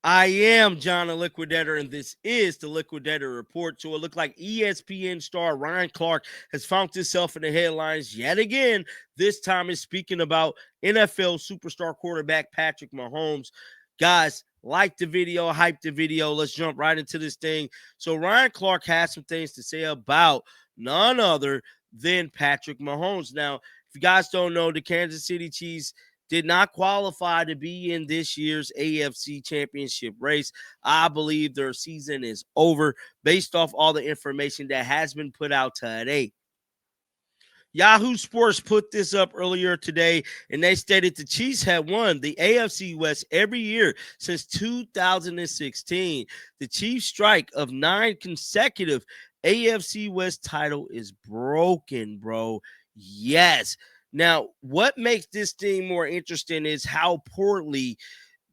I am John the Liquidator, and this is the Liquidator Report. So it looked like ESPN star Ryan Clark has found himself in the headlines yet again. This time is speaking about NFL superstar quarterback Patrick Mahomes. Guys, like the video, hype the video. Let's jump right into this thing. So Ryan Clark has some things to say about none other than Patrick Mahomes. Now, if you guys don't know, the Kansas City Chiefs did not qualify to be in this year's AFC Championship race. I believe their season is over based off all the information that has been put out today. Yahoo Sports put this up earlier today, and they stated the Chiefs had won the AFC West every year since 2016. The Chiefs' streak of 9 consecutive AFC West title is broken, bro. Yes. Now, what makes this thing more interesting is how poorly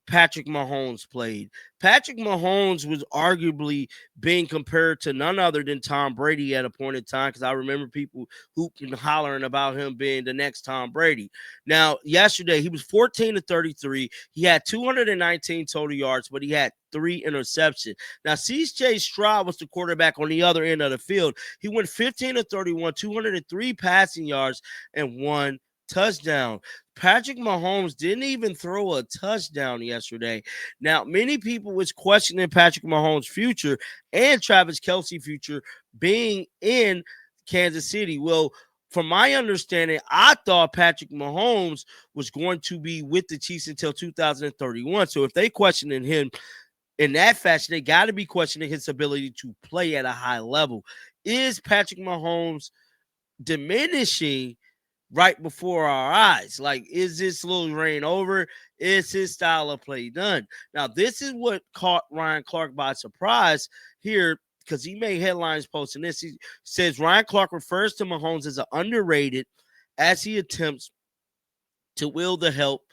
Patrick Mahomes played. Patrick Mahomes was arguably being compared to none other than Tom Brady at a point in time, because I remember people hooping and hollering about him being the next Tom Brady. Now, yesterday, he was 14 to 33. He had 219 total yards, but he had 3 interceptions. Now, CJ Stroud was the quarterback on the other end of the field. He went 15 to 31, 203 passing yards, and 1 touchdown. Patrick Mahomes didn't even throw a touchdown yesterday. Now, many people was questioning Patrick Mahomes' future and Travis Kelce's future being in Kansas City. Well, from my understanding, I thought Patrick Mahomes was going to be with the Chiefs until 2031. So if they questioning him in that fashion, they got to be questioning his ability to play at a high level. Is Patrick Mahomes diminishing right before our eyes? Like, is this little reign over? Is his style of play done? Now, this is what caught Ryan Clark by surprise here, because he made headlines posting this. He says Ryan Clark refers to Mahomes as an underrated as he attempts to will the help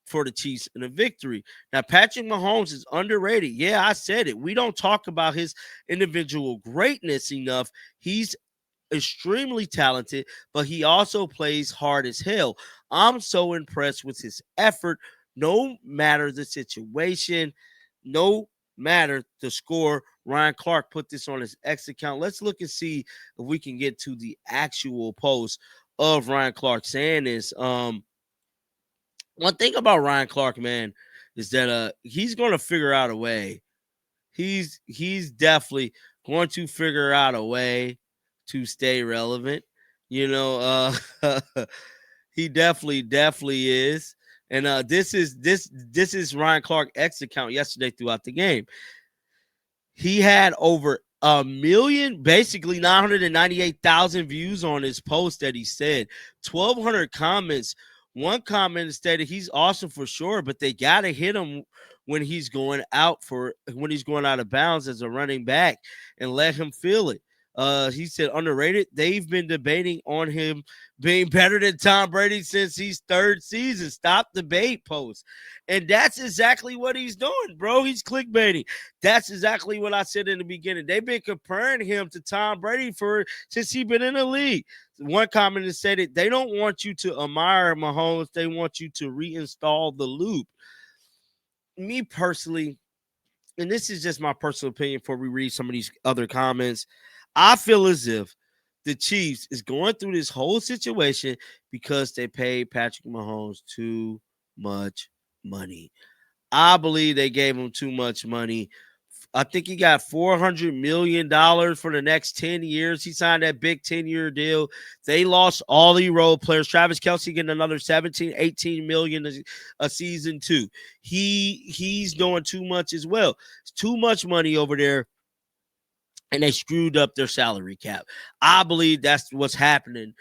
for the Chiefs in a victory. Now, Patrick Mahomes is underrated. Yeah, I said it. We don't talk about his individual greatness enough. He's extremely talented, but he also plays hard as hell. I'm so impressed with his effort, no matter the situation, no matter the score. Ryan Clark put this on his X account. Let's look and see if we can get to the actual post of Ryan Clark saying this. One thing about Ryan Clark, man, is that he's going to figure out a way. He's definitely going to figure out a way to stay relevant. You know, he definitely is. And this is Ryan Clark X account yesterday throughout the game. He had over a million, basically 998,000 views on his post that he said, 1,200 comments. One comment stated he's awesome for sure, but they gotta hit him when he's going out of bounds as a running back and let him feel it. He said underrated. They've been debating on him being better than Tom Brady since he's third season. Stop the debate post. And that's exactly what he's doing, bro. He's clickbaiting. That's exactly what I said in the beginning. They've been comparing him to Tom Brady since he's been in the league. One commenter said it. They don't want you to admire Mahomes. They want you to reinstall the loop. Me personally, and this is just my personal opinion before we read some of these other comments, I feel as if the Chiefs is going through this whole situation because they paid Patrick Mahomes too much money. I believe they gave him too much money. I think he got $400 million for the next 10 years. He signed that big 10-year deal. They lost all the role players. Travis Kelce getting another 17, 18 million a season too. He's doing too much as well. It's too much money over there, and they screwed up their salary cap. I believe that's what's happening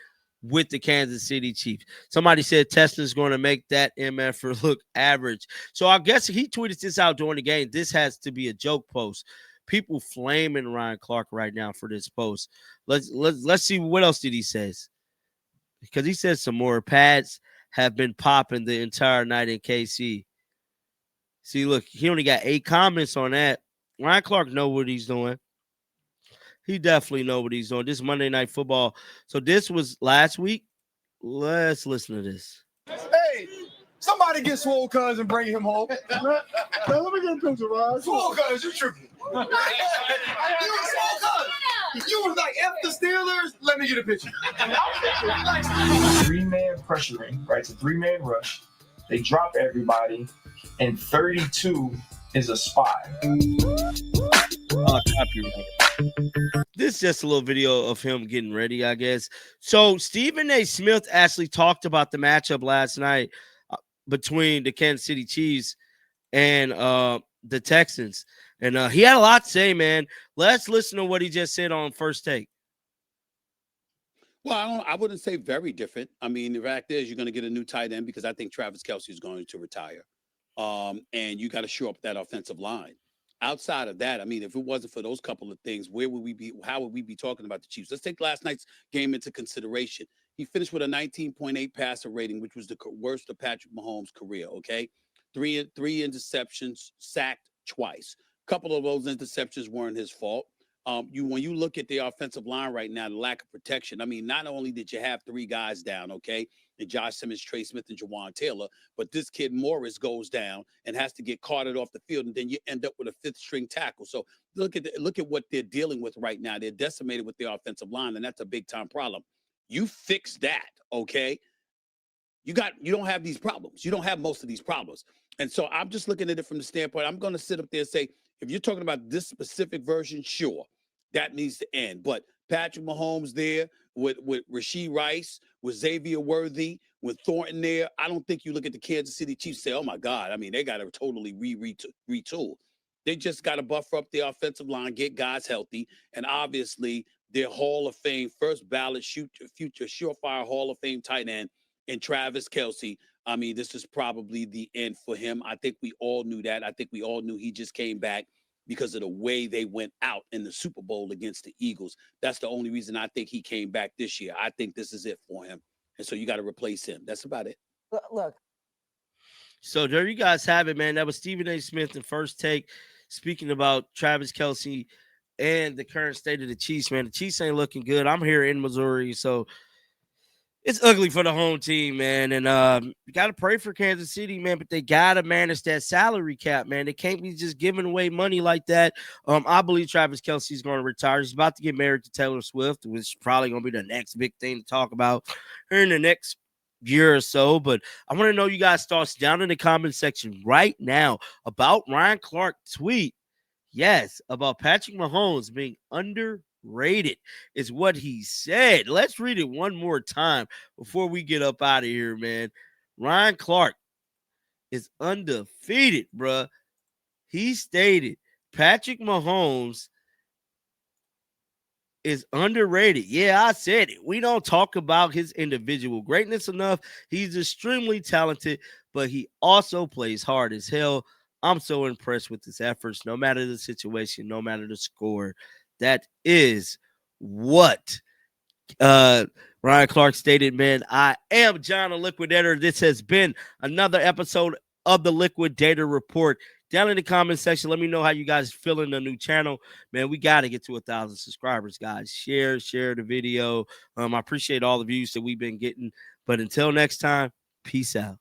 with the Kansas City Chiefs. Somebody said Tesla's going to make that MF look average. So I guess he tweeted this out during the game. This has to be a joke post. People flaming Ryan Clark right now for this post. Let's see what else did he says. Because he said some more. Pads have been popping the entire night in KC. See, look, he only got 8 comments on that. Ryan Clark know what he's doing. He definitely know what he's doing. This Monday Night Football. So this was last week. Let's listen to this. Hey, Somebody get Swole Cuz and bring him home. Man, let me get a picture, Rod. Swole Cuz, you tripping. You was Swole Cuz. You was like, F the Steelers, let me get a picture. 3-man pressuring, right? It's a 3-man rush. They drop everybody, and 32 is a spy. Oh, copyright. This is just a little video of him getting ready, I guess. So Stephen A. Smith actually talked about the matchup last night between the Kansas City Chiefs and the Texans. And he had a lot to say, man. Let's listen to what he just said on First Take. Well, I wouldn't say very different. I mean, the fact is you're going to get a new tight end because I think Travis Kelce is going to retire. And you got to shore up that offensive line. Outside of that, I mean, if it wasn't for those couple of things, where would we be? How would we be talking about the Chiefs? Let's take last night's game into consideration. He finished with a 19.8 passer rating, which was the worst of Patrick Mahomes' career. Okay, three interceptions, sacked twice. A couple of those interceptions weren't his fault. When you look at the offensive line right now, the lack of protection. I mean, not only did you have 3 guys down, okay, and Josh Simmons, Trey Smith, and Jawan Taylor, but this kid Morris goes down and has to get carted off the field, and then you end up with a 5th-string tackle. So look at what they're dealing with right now. They're decimated with the offensive line, and that's a big time problem. You fix that, okay? You don't have these problems. You don't have most of these problems. And so I'm just looking at it from the standpoint, I'm going to sit up there and say, if you're talking about this specific version, sure, that needs to end. But Patrick Mahomes there with Rashee Rice, with Xavier Worthy, with Thornton there, I don't think you look at the Kansas City Chiefs and say, oh, my God, I mean, they got to totally retool. They just got to buffer up the offensive line, get guys healthy, and obviously their Hall of Fame, first ballot future surefire Hall of Fame tight end and Travis Kelce. I mean, this is probably the end for him. I think we all knew that. I think we all knew he just came back because of the way they went out in the Super Bowl against the Eagles. That's the only reason I think he came back this year. I think this is it for him. And so you got to replace him. That's about it. Look. So there you guys have it, man. That was Stephen A. Smith in First Take speaking about Travis Kelce and the current state of the Chiefs, man. The Chiefs ain't looking good. I'm here in Missouri, so it's ugly for the home team, man. And you got to pray for Kansas City, man, but they got to manage that salary cap, man. They can't be just giving away money like that. I believe Travis Kelce is going to retire. He's about to get married to Taylor Swift, which is probably going to be the next big thing to talk about here in the next year or so. But I want to know you guys' thoughts down in the comment section right now about Ryan Clark's tweet. Yes, about Patrick Mahomes being underrated is what he said. Let's read it one more time before we get up out of here, man. Ryan Clark is undefeated, bruh. He stated Patrick Mahomes is underrated. Yeah, I said it. We don't talk about his individual greatness enough. He's extremely talented, but he also plays hard as hell. I'm so impressed with his efforts, no matter the situation, no matter the score. That is what Ryan Clark stated, man. I am John the Liquidator. This has been another episode of the Liquidator Report. Down in the comment section, let me know how you guys feeling the new channel. Man, we got to get to 1,000 subscribers, guys. Share the video. I appreciate all the views that we've been getting. But until next time, peace out.